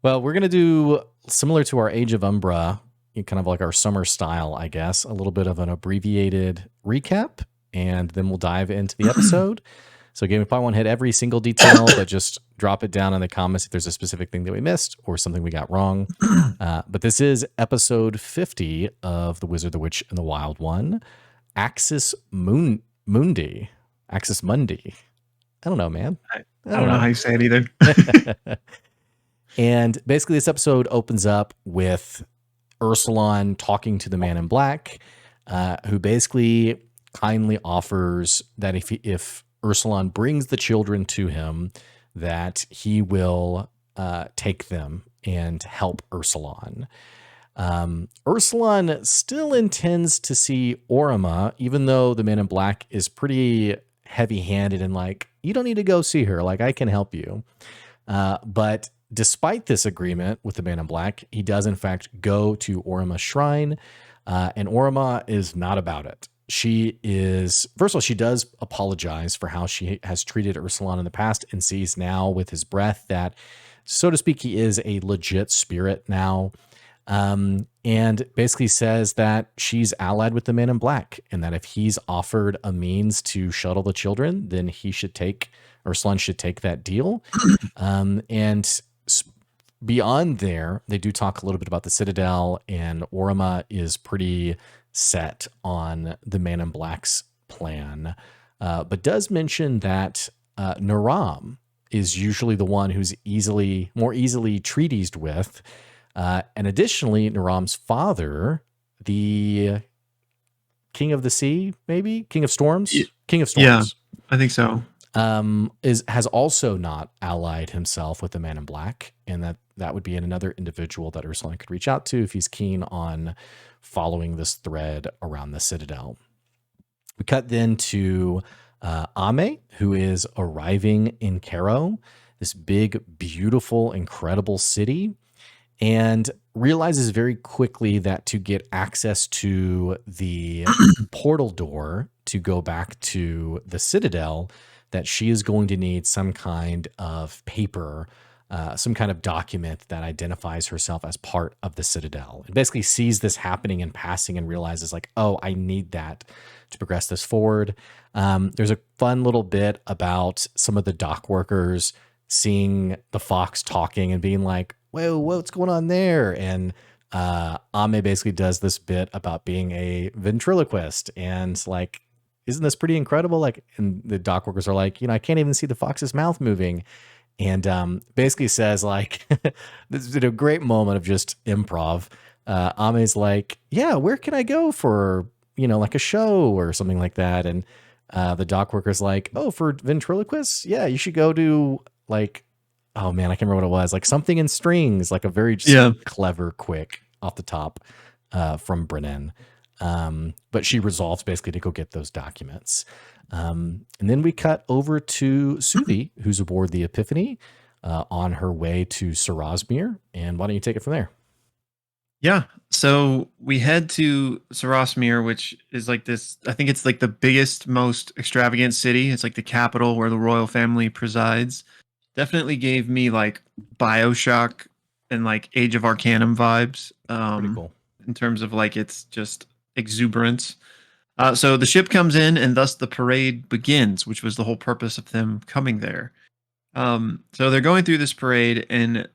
Well, we're gonna do similar to our Age of Umbra, kind of like our summer style, I guess. A little bit of an abbreviated recap, and then we'll dive into the episode. So again, we probably won't hit every single detail, but just drop it down in the comments if there's a specific thing that we missed or something we got wrong. But this is episode 50 of The Wizard, the Witch, and the Wild One. Mundi. Axis Mundi. I don't know, man. I don't know how you say it either. And basically, this episode opens up with Ursulon talking to the Man in Black, who basically kindly offers that if Ursulon brings the children to him, that he will take them and help Ursulon. Ursulon still intends to see Orima, even though the Man in Black is pretty heavy-handed and like, you don't need to go see her. Like, I can help you. But despite this agreement with the Man in Black, he does in fact go to Orima's shrine, and Orima is not about it. She is, first of all, she does apologize for how she has treated Ursulon in the past and sees now with his breath that, so to speak, he is a legit spirit now. And basically says that she's allied with the Man in Black and that if he's offered a means to shuttle the children, then Ursulon should take that deal. And beyond there, they do talk a little bit about the Citadel, and Orima is pretty set on the Man in Black's plan, but does mention that Naram is usually the one who's more easily treatised with. And additionally, Naram's father, the King of the Sea, maybe? King of Storms? King of Storms. Yeah, I think so. Has also not allied himself with the Man in Black, and that would be another individual that Ursulon could reach out to if he's keen on following this thread around the Citadel. We cut then to Ame, who is arriving in Cairo, this big, beautiful, incredible city, and realizes very quickly that to get access to the portal door to go back to the Citadel, that she is going to need some kind of paper, some kind of document that identifies herself as part of the Citadel. And basically sees this happening and passing and realizes like, oh, I need that to progress this forward. There's a fun little bit about some of the dock workers seeing the fox talking and being like, whoa, what's going on there? And Ame basically does this bit about being a ventriloquist and like, isn't this pretty incredible? Like, and the dock workers are like, I can't even see the fox's mouth moving. And basically says like, this is a great moment of just improv. Ame's like, yeah, where can I go for, like a show or something like that? And the dock worker's like, oh, for ventriloquists? Yeah, you should go to like, oh man, I can't remember what it was. Like something in strings, like a very clever, quick off the top from Brennan. But she resolves basically to go get those documents. And then we cut over to Suvi, who's aboard the Epiphany on her way to Sarosmere. And why don't you take it from there? Yeah. So we head to Sarosmere, which is like this, I think it's like the biggest, most extravagant city. It's like the capital where the royal family presides. Definitely gave me like BioShock and like Age of Arcanum vibes. Pretty cool. In terms of like it's just exuberance. So the ship comes in and thus the parade begins, which was the whole purpose of them coming there. So they're going through this parade, and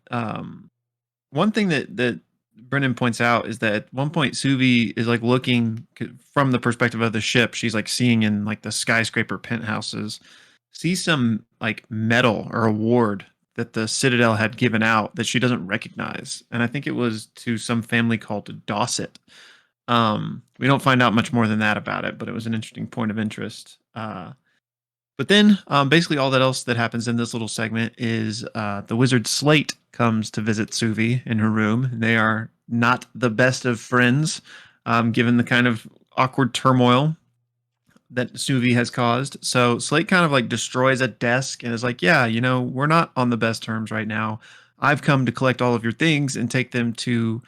one thing that Brennan points out is that at one point Suvi is like looking from the perspective of the ship. She's like seeing in like the skyscraper penthouses, sees some like medal or award that the Citadel had given out that she doesn't recognize. And I think it was to some family called Dosset. We don't find out much more than that about it, but it was an interesting point of interest. But then basically all that else that happens in this little segment is the wizard Slate comes to visit Suvi in her room. They are not the best of friends, given the kind of awkward turmoil that Suvi has caused. So Slate kind of like destroys a desk and is like, yeah, we're not on the best terms right now. I've come to collect all of your things and take them to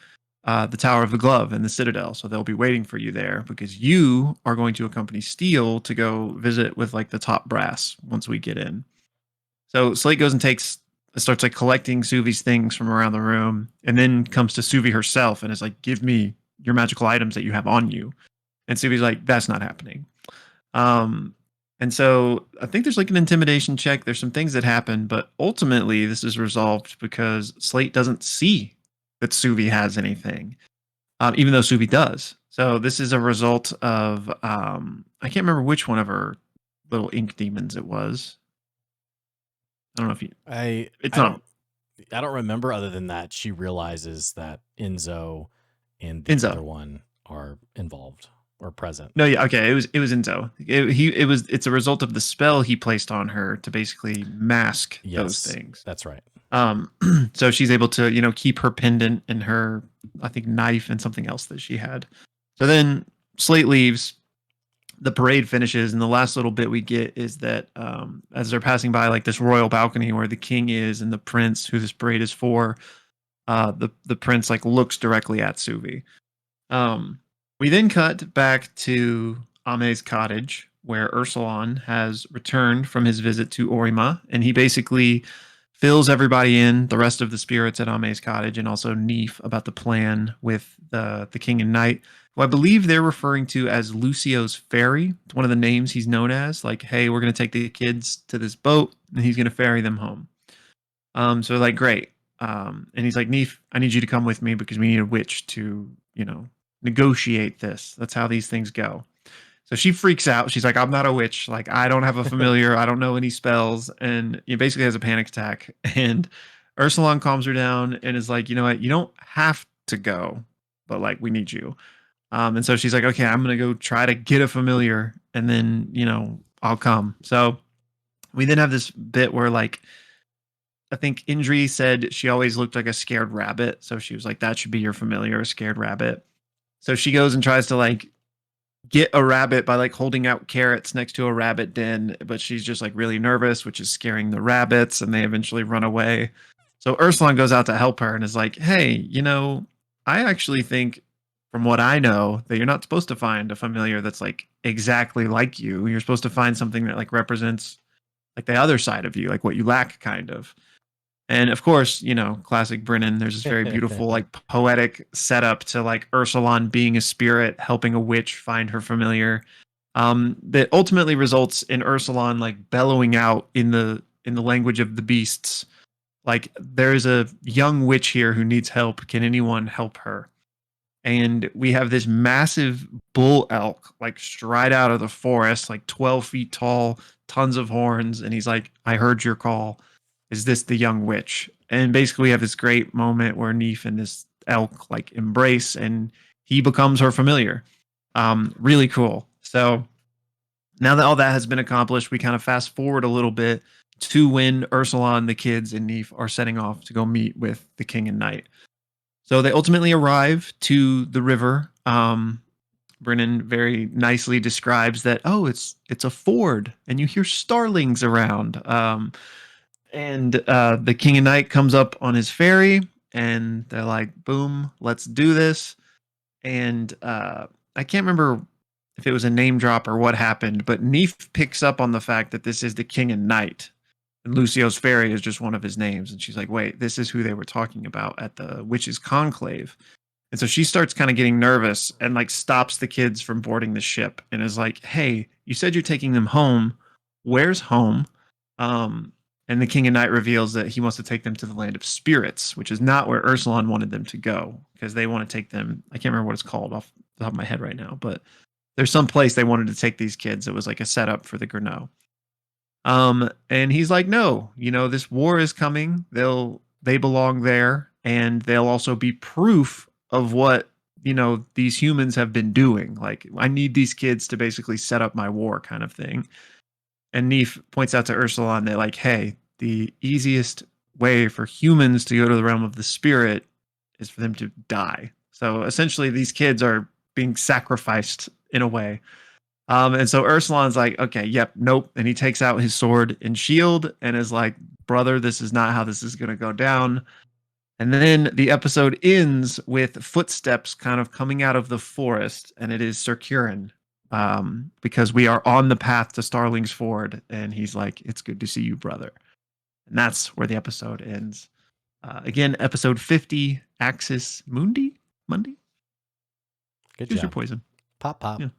the Tower of the Glove and the Citadel. So they'll be waiting for you there because you are going to accompany Steele to go visit with like the top brass once we get in. So Slate goes and takes starts like collecting Suvi's things from around the room, and then comes to Suvi herself and is like, "Give me your magical items that you have on you." And Suvi's like, "That's not happening." Um, and so I think there's like an intimidation check. There's some things that happen, but ultimately this is resolved because Slate doesn't see that Suvi has anything, even though Suvi does. So this is a result of I can't remember which one of her little ink demons it was. I don't know if you. I It's I not don't I don't remember other than that she realizes that Enzo and the Enzo. other one are involved or present. No, yeah, okay. It was Enzo. It's a result of the spell he placed on her to basically mask those Yes, things. that's right. Um, so she's able to, keep her pendant and her, I think, knife and something else that she had. So then Slate leaves. The parade finishes, and the last little bit we get is that as they're passing by like this royal balcony where the king is and the prince, who this parade is for, the prince like looks directly at Suvi. We then cut back to Ame's cottage, where Ursulon has returned from his visit to Orima, and he basically fills everybody in, the rest of the spirits at Ame's cottage, and also Neef about the plan with the king and knight, who I believe they're referring to as Lucio's ferry. It's one of the names he's known as. Like, hey, we're going to take the kids to this boat, and he's going to ferry them home. So like, great. And he's like, Neef, I need you to come with me because we need a witch to, negotiate this. That's how these things go. So she freaks out. She's like, I'm not a witch. Like, I don't have a familiar. I don't know any spells. And he basically has a panic attack. And Ursulon calms her down and is like, you know what? You don't have to go, but like, we need you. And so she's like, okay, I'm going to go try to get a familiar and then, I'll come. So we then have this bit where like, I think Indri said she always looked like a scared rabbit. So she was like, that should be your familiar, a scared rabbit. So she goes and tries to like get a rabbit by like holding out carrots next to a rabbit den, but she's just like really nervous, which is scaring the rabbits, and they eventually run away. So Ursulon goes out to help her and is like, hey, I actually think from what I know that you're not supposed to find a familiar that's like exactly like you. You're supposed to find something that like represents like the other side of you, like what you lack kind of. And of course, classic Brennan, there's this very beautiful, like poetic setup to like Ursulon being a spirit, helping a witch find her familiar. That ultimately results in Ursulon like bellowing out in the language of the beasts. Like, there's a young witch here who needs help. Can anyone help her? And we have this massive bull elk like stride out of the forest, like 12 feet tall, tons of horns, and he's like, I heard your call. Is this the young witch? And basically we have this great moment where Neef and this elk like embrace, and he becomes her familiar. Really cool. So now that all that has been accomplished, we kind of fast forward a little bit to when Ursulon, the kids, and Neef are setting off to go meet with the king and knight. So they ultimately arrive to the river. Brennan very nicely describes that, oh, it's a ford, and you hear starlings around. And the king and knight comes up on his ferry, and they're like, boom, let's do this. And I can't remember if it was a name drop or what happened, but Neef picks up on the fact that this is the king and knight. And Lucio's ferry is just one of his names. And she's like, wait, this is who they were talking about at the witches' conclave. And so she starts kind of getting nervous and like stops the kids from boarding the ship and is like, hey, you said you're taking them home. Where's home? Um, and the king and knight reveals that he wants to take them to the land of spirits, which is not where Ursulon wanted them to go, because they want to take them. I can't remember what it's called off the top of my head right now, but there's some place they wanted to take these kids. It was like a setup for the Gurneau. And he's like, no, this war is coming. They belong there, and they'll also be proof of what, these humans have been doing. Like, I need these kids to basically set up my war kind of thing. And Neef points out to Ursulon that, like, hey, the easiest way for humans to go to the realm of the spirit is for them to die. So essentially, these kids are being sacrificed in a way. And so Ursulon's like, okay, yep, nope. And he takes out his sword and shield and is like, brother, this is not how this is going to go down. And then the episode ends with footsteps kind of coming out of the forest, and it is Sir Kieran, because we are on the path to Starling's Ford. And he's like, it's good to see you, brother. And that's where the episode ends. Again, episode 50, Axis Mundi? Mundi? Good Choose your job. poison. Pop, pop. Yeah.